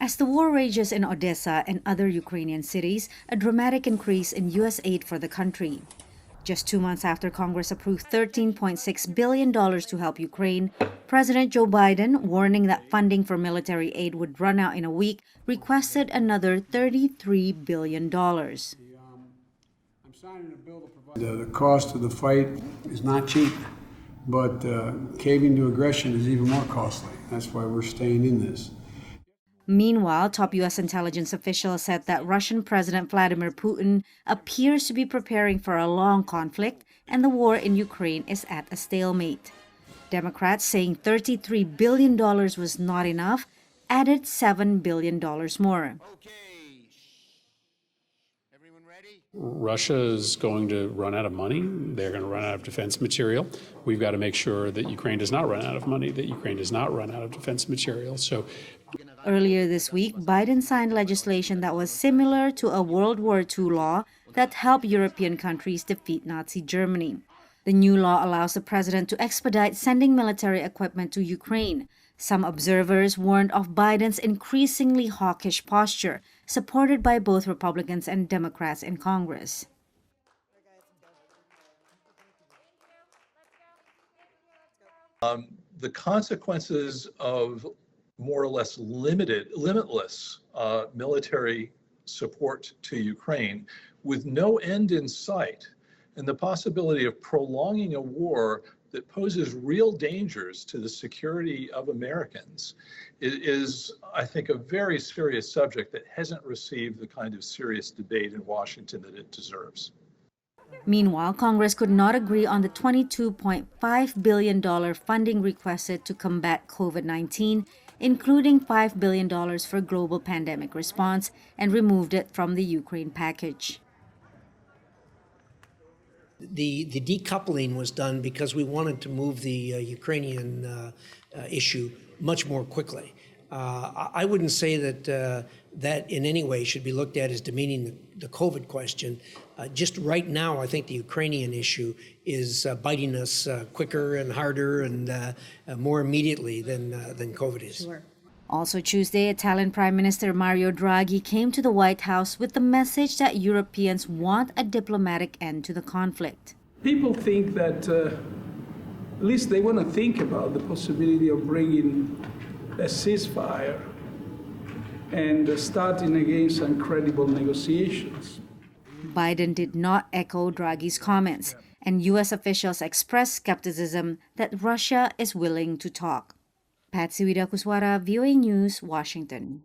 As the war rages in Odessa and other Ukrainian cities, a dramatic increase in U.S. aid for the country. Just 2 months after Congress approved $13.6 billion to help Ukraine, President Joe Biden, warning that funding for military aid would run out in a week, requested another $33 billion. The cost of the fight is not cheap, but caving to aggression is even more costly. That's why we're staying in this. Meanwhile, top U.S. intelligence officials said that Russian President Vladimir Putin appears to be preparing for a long conflict and the war in Ukraine is at a stalemate. Democrats, saying $33 billion was not enough, added $7 billion more. Russia is going to run out of money. They're going to run out of defense material. We've got to make sure that Ukraine does not run out of money, that Ukraine does not run out of defense material. Earlier this week, Biden signed legislation that was similar to a World War II law that helped European countries defeat Nazi Germany. The new law allows the president to expedite sending military equipment to Ukraine. Some observers warned of Biden's increasingly hawkish posture, supported by both Republicans and Democrats in Congress. The consequences of more or less limitless military support to Ukraine with no end in sight, and the possibility of prolonging a war that poses real dangers to the security of Americans is, I think, a very serious subject that hasn't received the kind of serious debate in Washington that it deserves. Meanwhile, Congress could not agree on the $22.5 billion funding requested to combat COVID-19, including $5 billion for global pandemic response, and removed it from the Ukraine package. The decoupling was done because we wanted to move the Ukrainian issue much more quickly. I wouldn't say that that in any way should be looked at as demeaning the COVID question. Just right now, I think the Ukrainian issue is biting us quicker and harder and more immediately than COVID is. Sure. Also Tuesday, Italian Prime Minister Mario Draghi came to the White House with the message that Europeans want a diplomatic end to the conflict. People think that at least they want to think about the possibility of bringing a ceasefire and starting again some credible negotiations. Biden did not echo Draghi's comments, and U.S. officials expressed skepticism that Russia is willing to talk. Patsy Widakuswara, VOA News, Washington.